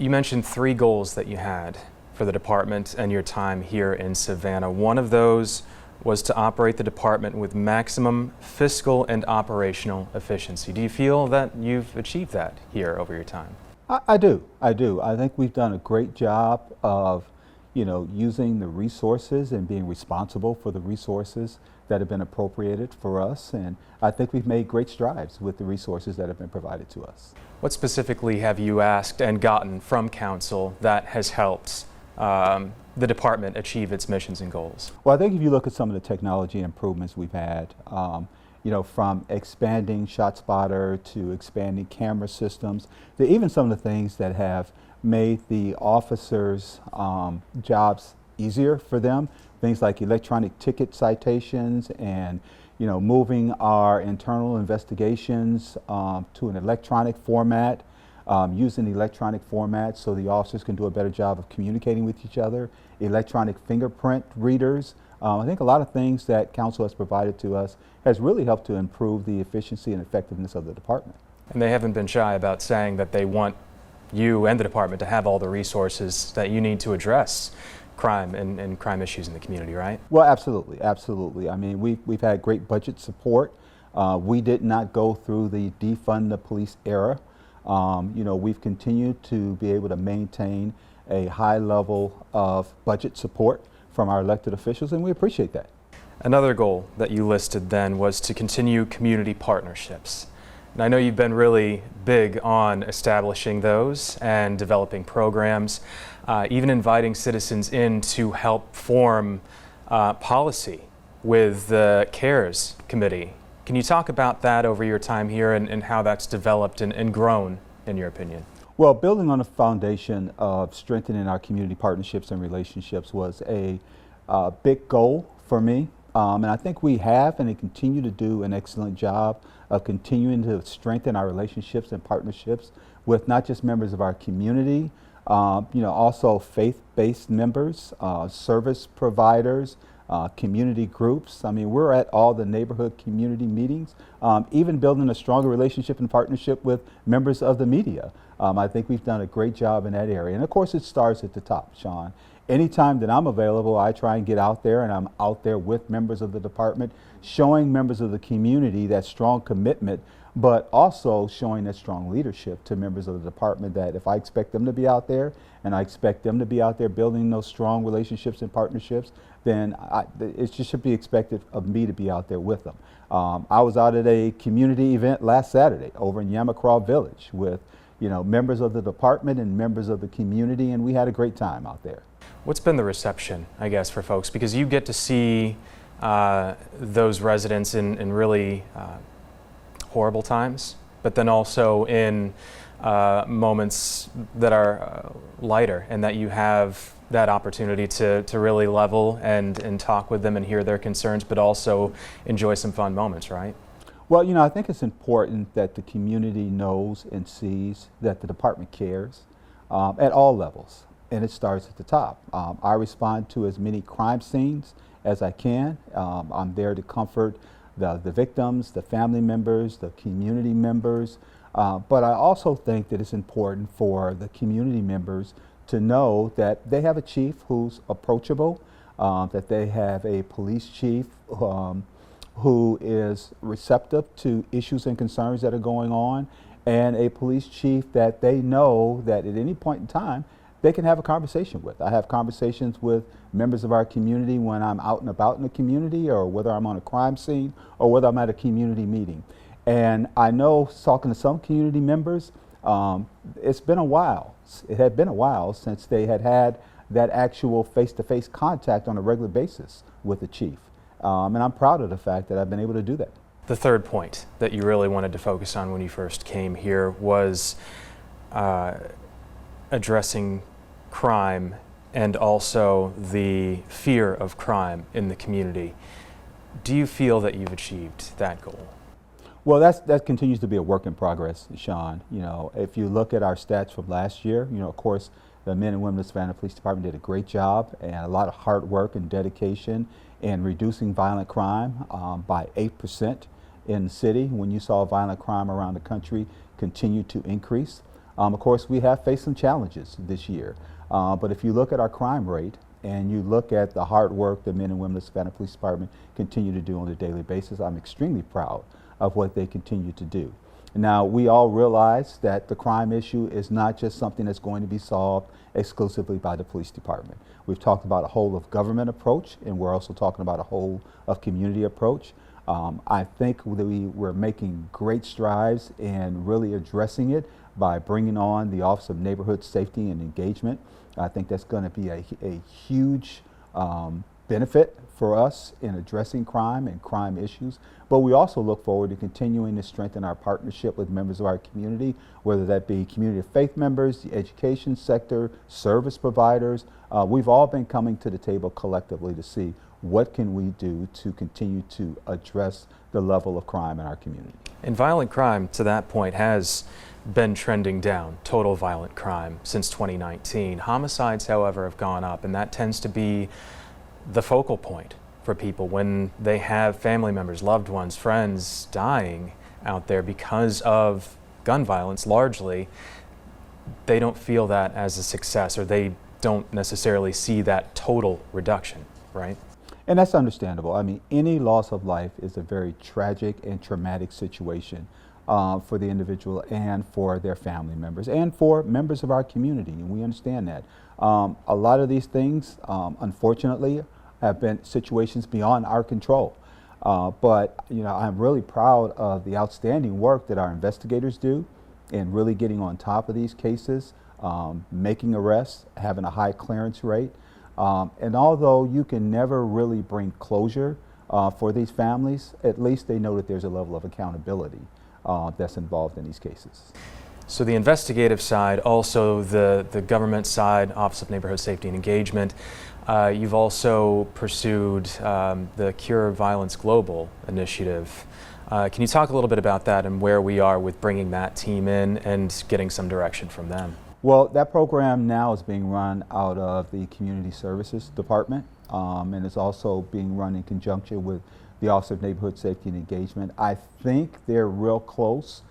You mentioned 3 goals that you had for the department and your time here in Savannah. One of those was to operate the department with maximum fiscal and operational efficiency. Do you feel that you've achieved that here over your time? I do. I think we've done a great job of, using the resources and being responsible for the resources that have been appropriated for us. And I think we've made great strides with the resources that have been provided to us. What specifically have you asked and gotten from council that has helped the department achieve its missions and goals? Well, I think if you look at some of the technology improvements we've had, from expanding ShotSpotter to expanding camera systems, to even some of the things that have made the officers' jobs easier for them, things like electronic ticket citations and moving our internal investigations to an electronic format, using electronic formats so the officers can do a better job of communicating with each other, electronic fingerprint readers. I think a lot of things that council has provided to us has really helped to improve the efficiency and effectiveness of the department. And they haven't been shy about saying that they want you and the department to have all the resources that you need to address crime and crime issues in the community, right? Well, absolutely. I mean, we've had great budget support. We did not go through the defund the police era. We've continued to be able to maintain a high level of budget support from our elected officials, and we appreciate that. Another goal that you listed then was to continue community partnerships. And I know you've been really big on establishing those and developing programs, even inviting citizens in to help form policy with the CARES committee. Can you talk about that over your time here and how that's developed and grown, in your opinion? Well, building on a foundation of strengthening our community partnerships and relationships was a big goal for me. And I think we have and continue to do an excellent job of continuing to strengthen our relationships and partnerships with not just members of our community, also faith-based members, service providers, community groups. I mean, we're at all the neighborhood community meetings, even building a stronger relationship and partnership with members of the media. I think we've done a great job in that area. And of course, it starts at the top, Sean. Anytime that I'm available, I try and get out there, and I'm out there with members of the department, showing members of the community that strong commitment, but also showing that strong leadership to members of the department that if I expect them to be out there, and I expect them to be out there building those strong relationships and partnerships, then it just should be expected of me to be out there with them. I was out at a community event last Saturday over in Yamacraw Village with members of the department and members of the community, and we had a great time out there. What's been the reception, I guess, for folks? Because you get to see those residents in really horrible times, but then also in moments that are lighter, and that you have that opportunity to really level and talk with them and hear their concerns, but also enjoy some fun moments, right? Well, I think it's important that the community knows and sees that the department cares at all levels, and it starts at the top. I respond to as many crime scenes as I can. I'm there to comfort the victims, the family members, the community members, but I also think that it's important for the community members to know that they have a chief who's approachable, that they have a police chief who is receptive to issues and concerns that are going on, and a police chief that they know that at any point in time they can have a conversation with. I have conversations with members of our community when I'm out and about in the community, or whether I'm on a crime scene, or whether I'm at a community meeting. And I know, talking to some community members, it's been a while. It had been a while since they had that actual face-to-face contact on a regular basis with the chief. And I'm proud of the fact that I've been able to do that. The third point that you really wanted to focus on when you first came here was addressing crime and also the fear of crime in the community. Do you feel that you've achieved that goal? Well, that continues to be a work in progress, Sean. If you look at our stats from last year, of course, the men and women of the Savannah Police Department did a great job, and a lot of hard work and dedication in reducing violent crime by 8% in the city, when you saw violent crime around the country continue to increase. Of course, we have faced some challenges this year, but if you look at our crime rate and you look at the hard work the men and women of the Savannah Police Department continue to do on a daily basis, I'm extremely proud of what they continue to do. Now, we all realize that the crime issue is not just something that's going to be solved exclusively by the police department. We've talked about a whole of government approach, and we're also talking about a whole of community approach. I think that we're making great strides in really addressing it by bringing on the Office of Neighborhood Safety and Engagement. I think that's going to be a huge benefit for us in addressing crime and crime issues. But we also look forward to continuing to strengthen our partnership with members of our community, whether that be community of faith members, the education sector, service providers. We've all been coming to the table collectively to see what can we do to continue to address the level of crime in our community. And violent crime, to that point, has been trending down, total violent crime, since 2019. Homicides, however, have gone up, and that tends to be the focal point for people when they have family members, loved ones, friends dying out there because of gun violence. Largely, they don't feel that as a success, or they don't necessarily see that total reduction, right? And that's understandable. I mean, any loss of life is a very tragic and traumatic situation for the individual and for their family members and for members of our community, and we understand that. A lot of these things, unfortunately, have been situations beyond our control. But I'm really proud of the outstanding work that our investigators do in really getting on top of these cases, making arrests, having a high clearance rate. And although you can never really bring closure for these families, at least they know that there's a level of accountability that's involved in these cases. So the investigative side, also the government side, Office of Neighborhood Safety and Engagement. You've also pursued the Cure Violence Global initiative. Can you talk a little bit about that and where we are with bringing that team in and getting some direction from them? Well, that program now is being run out of the Community Services Department, and it's also being run in conjunction with the Office of Neighborhood Safety and Engagement. I think they're real close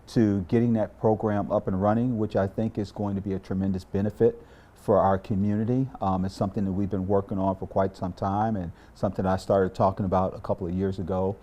to getting that program up and running, which I think is going to be a tremendous benefit for our community. It's something that we've been working on for quite some time, and something I started talking about a couple of years ago.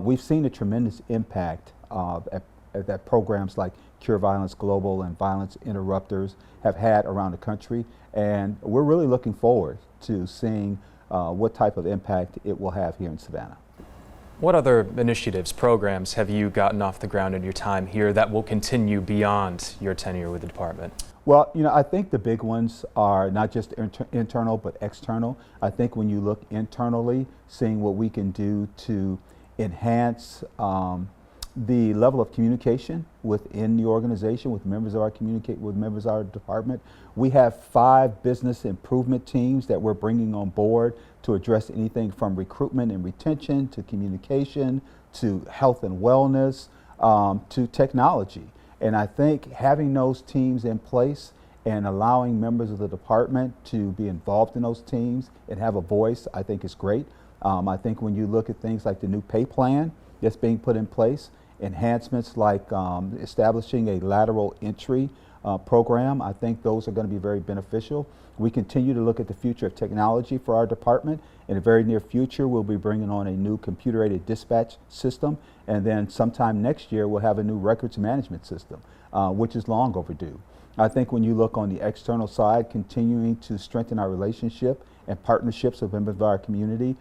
We've seen a tremendous impact that programs like Cure Violence Global and Violence Interrupters have had around the country, and we're really looking forward to seeing what type of impact it will have here in Savannah. What other initiatives, programs have you gotten off the ground in your time here that will continue beyond your tenure with the department? Well, I think the big ones are not just internal but external. I think when you look internally, seeing what we can do to enhance the level of communication within the organization with members of our department. We have 5 business improvement teams that we're bringing on board to address anything from recruitment and retention to communication to health and wellness to technology. And I think having those teams in place and allowing members of the department to be involved in those teams and have a voice, I think is great. I think when you look at things like the new pay plan that's being put in place, enhancements like establishing a lateral entry program, I think those are going to be very beneficial. We continue to look at the future of technology for our department. In the very near future, we'll be bringing on a new computer-aided dispatch system, and then sometime next year we'll have a new records management system, which is long overdue. I think when you look on the external side, continuing to strengthen our relationship and partnerships with members of our community.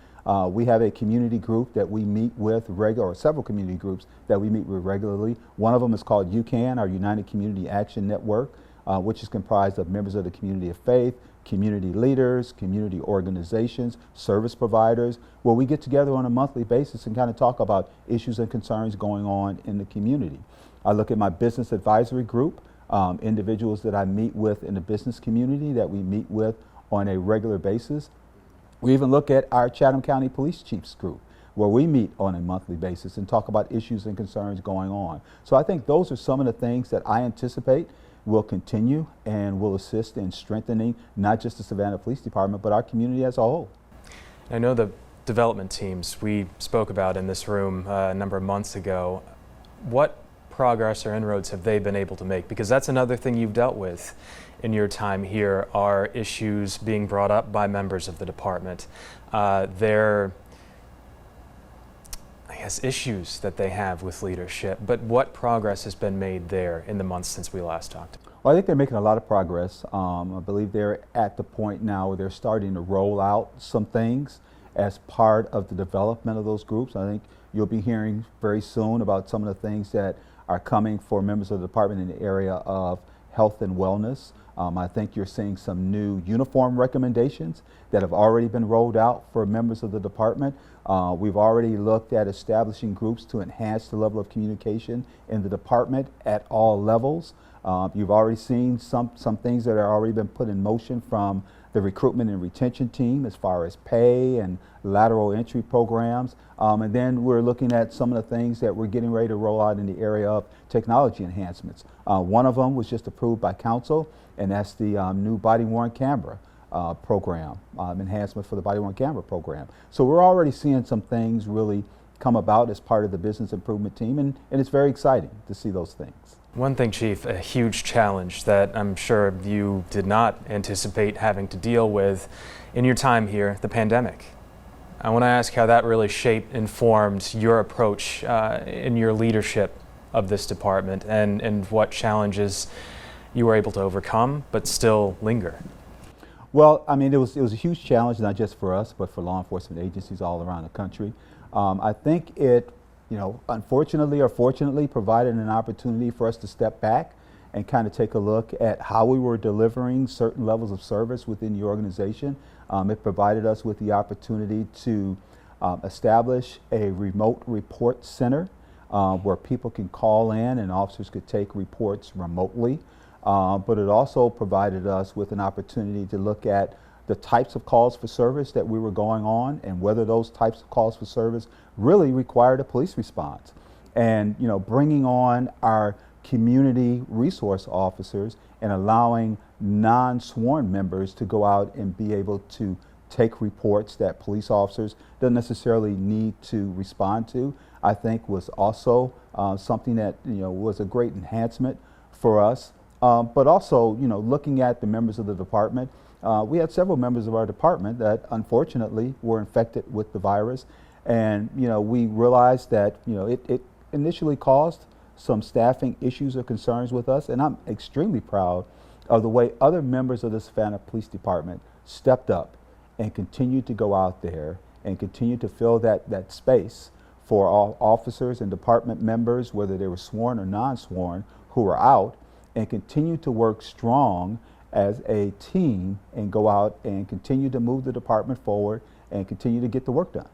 We have a community group that we meet with or several community groups that we meet with regularly. One of them is called UCAN, our United Community Action Network, which is comprised of members of the community of faith, community leaders, community organizations, service providers, where we get together on a monthly basis and kind of talk about issues and concerns going on in the community. I look at my business advisory group, individuals that I meet with in the business community that we meet with on a regular basis. We even look at our Chatham County Police Chiefs group, where we meet on a monthly basis and talk about issues and concerns going on. So I think those are some of the things that I anticipate will continue and will assist in strengthening not just the Savannah Police Department, but our community as a whole. I know the development teams we spoke about in this room a number of months ago. What progress or inroads have they been able to make? Because that's another thing you've dealt with in your time here, are issues being brought up by members of the department. Their, I guess, issues that they have with leadership. But what progress has been made there in the months since we last talked? Well, I think they're making a lot of progress. I believe they're at the point now where they're starting to roll out some things as part of the development of those groups. I think you'll be hearing very soon about some of the things that are coming for members of the department in the area of health and wellness. I think you're seeing some new uniform recommendations that have already been rolled out for members of the department. We've already looked at establishing groups to enhance the level of communication in the department at all levels. You've already seen some things that are already been put in motion from the recruitment and retention team as far as pay and lateral entry programs. And then we're looking at some of the things that we're getting ready to roll out in the area of technology enhancements. One of them was just approved by council, and that's the new body-worn camera program, enhancement for the body-worn camera program. So we're already seeing some things really come about as part of the business improvement team, and it's very exciting to see those things. One thing, Chief, a huge challenge that I'm sure you did not anticipate having to deal with in your time here, the pandemic. I want to ask how that really shaped and formed your approach in your leadership of this department, and what challenges you were able to overcome but still linger. Well, I mean, it was a huge challenge, not just for us, but for law enforcement agencies all around the country. I think it, unfortunately or fortunately, provided an opportunity for us to step back and kind of take a look at how we were delivering certain levels of service within the organization. It provided us with the opportunity to establish a remote report center where people can call in and officers could take reports remotely. But it also provided us with an opportunity to look at the types of calls for service that we were going on and whether those types of calls for service really required a police response. And bringing on our community resource officers and allowing non-sworn members to go out and be able to take reports that police officers don't necessarily need to respond to, I think was also something that was a great enhancement for us. But also, looking at the members of the department, we had several members of our department that unfortunately were infected with the virus, and we realized that it initially caused some staffing issues or concerns with us, and I'm extremely proud of the way other members of the Savannah Police Department stepped up and continued to go out there and continue to fill that space for all officers and department members, whether they were sworn or non-sworn, who were out, and continue to work strong as a team and go out and continue to move the department forward and continue to get the work done.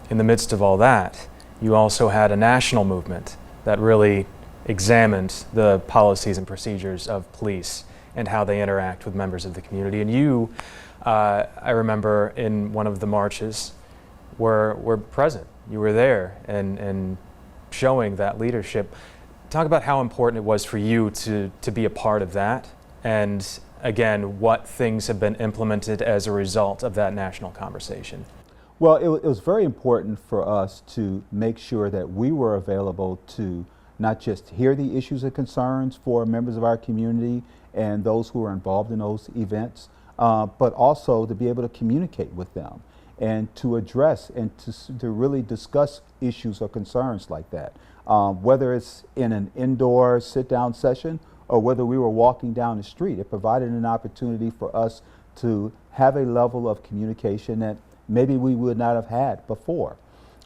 In the midst of all that, you also had a national movement that really examined the policies and procedures of police and how they interact with members of the community. And you, I remember in one of the marches, were present. You were there and showing that leadership. Talk about how important it was for you to be a part of that, and again, what things have been implemented as a result of that national conversation. Well, it was very important for us to make sure that we were available to not just hear the issues and concerns for members of our community and those who are involved in those events, but also to be able to communicate with them and to address and to really discuss issues or concerns like that. Whether it's in an indoor sit-down session or whether we were walking down the street, it provided an opportunity for us to have a level of communication that maybe we would not have had before.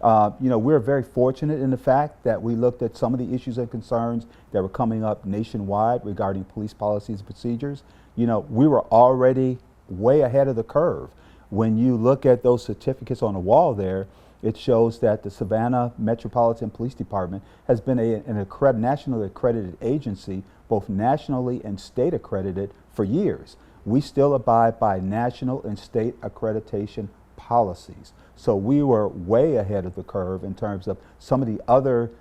We're very fortunate in the fact that we looked at some of the issues and concerns that were coming up nationwide regarding police policies and procedures. We were already way ahead of the curve. When you look at those certificates on the wall there, it shows that the Savannah Metropolitan Police Department has been an nationally accredited agency, both nationally and state accredited, for years. We still abide by national and state accreditation policies. So we were way ahead of the curve in terms of some of the other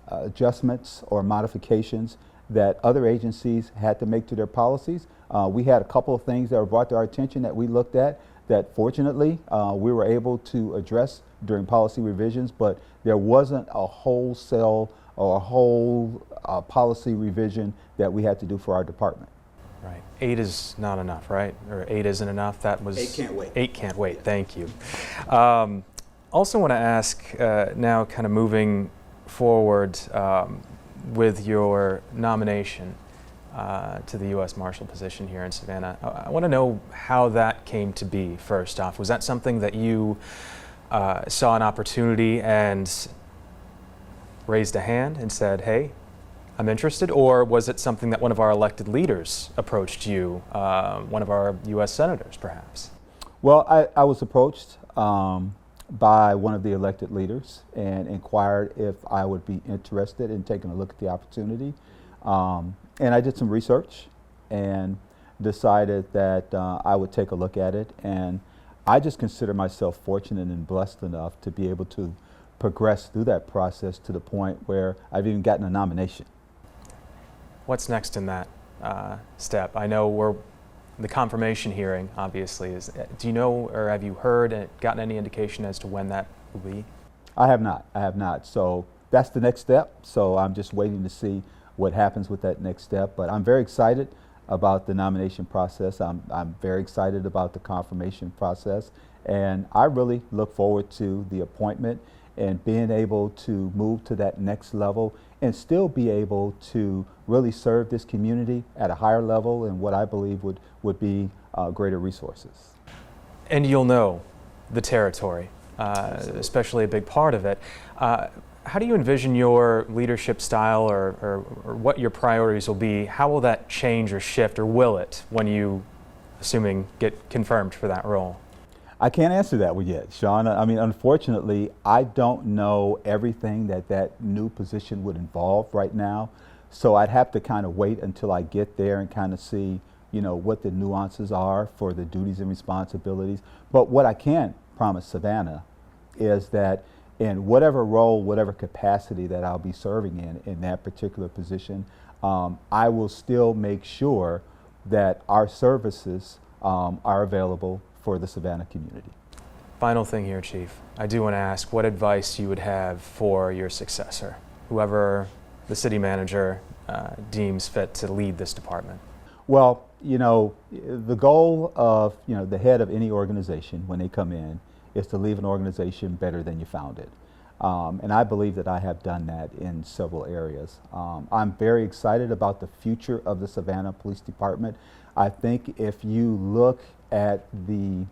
adjustments or modifications that other agencies had to make to their policies. We had a couple of things that were brought to our attention that we looked at that fortunately we were able to address during policy revisions, but there wasn't a wholesale or a whole policy revision that we had to do for our department. Right. 8 is not enough, right? Or 8 isn't enough. That was 8 can't wait. 8 can't wait. Yeah. Thank you. Also want to ask now, kind of moving forward with your nomination to the U.S. Marshal position here in Savannah. I want to know how that came to be. First off, was that something that you saw an opportunity and raised a hand and said, "Hey, I'm interested," or was it something that one of our elected leaders approached you, one of our U.S. senators, perhaps? Well, I was approached by one of the elected leaders and inquired if I would be interested in taking a look at the opportunity. And I did some research and decided that I would take a look at it. And I just consider myself fortunate and blessed enough to be able to progress through that process to the point where I've even gotten a nomination. What's next in that step? I know the confirmation hearing, obviously, is. Do you know, or have you heard and gotten any indication as to when that will be? I have not. So that's the next step. So I'm just waiting to see what happens with that next step. But I'm very excited about the nomination process. I'm very excited about the confirmation process. And I really look forward to the appointment and being able to move to that next level and still be able to really serve this community at a higher level and what I believe would be greater resources. And you'll know the territory, especially a big part of it. How do you envision your leadership style or what your priorities will be? How will that change or shift, or will it, when you, assuming, get confirmed for that role? I can't answer that one yet, Sean. I mean, unfortunately, I don't know everything that new position would involve right now. So I'd have to kind of wait until I get there and kind of see, what the nuances are for the duties and responsibilities. But what I can promise Savannah is that in whatever role, whatever capacity that I'll be serving in that particular position, I will still make sure that our services are available for the Savannah community. Final thing here, Chief. I do want to ask what advice you would have for your successor, whoever the city manager deems fit to lead this department. Well, the goal of the head of any organization when they come in is to leave an organization better than you found it. And I believe that I have done that in several areas. I'm very excited about the future of the Savannah Police Department. I think if you look at the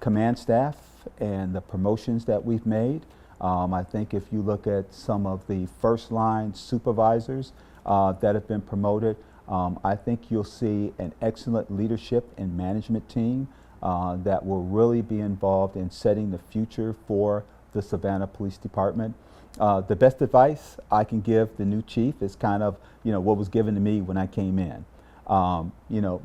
command staff and the promotions that we've made, I think if you look at some of the first line supervisors that have been promoted, I think you'll see an excellent leadership and management team that will really be involved in setting the future for the Savannah Police Department. The best advice I can give the new chief is kind of, what was given to me when I came in.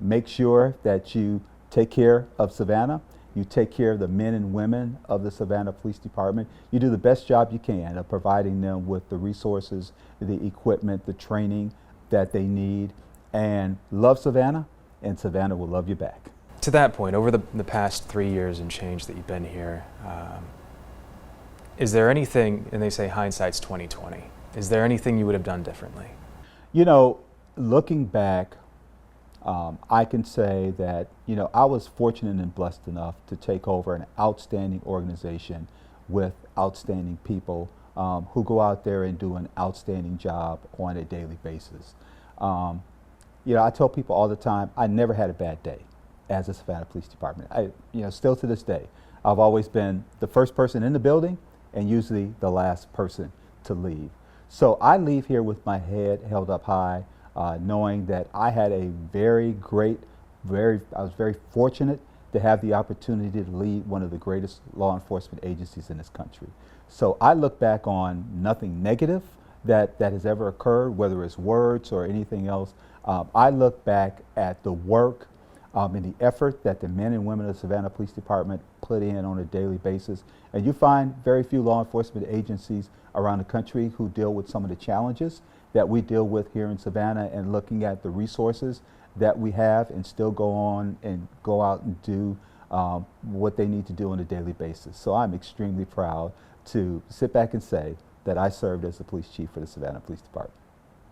Make sure that you take care of Savannah. You take care of the men and women of the Savannah Police Department. You do the best job you can of providing them with the resources, the equipment, the training that they need, and love Savannah, and Savannah will love you back. To that point, over the past 3 years and change that you've been here, is there anything, and they say hindsight's 20/20, is there anything you would have done differently? Looking back, I can say that, I was fortunate and blessed enough to take over an outstanding organization with outstanding people who go out there and do an outstanding job on a daily basis. I tell people all the time, I never had a bad day as a Savannah Police Department. Still to this day, I've always been the first person in the building and usually the last person to leave. So I leave here with my head held up high, knowing that I had a I was very fortunate to have the opportunity to lead one of the greatest law enforcement agencies in this country. So I look back on nothing negative that has ever occurred, whether it's words or anything else. I look back at the work and the effort that the men and women of the Savannah Police Department put in on a daily basis. And you find very few law enforcement agencies around the country who deal with some of the challenges that we deal with here in Savannah, and looking at the resources that we have and still go on and go out and do what they need to do on a daily basis. So I'm extremely proud to sit back and say that I served as the police chief for the Savannah Police Department.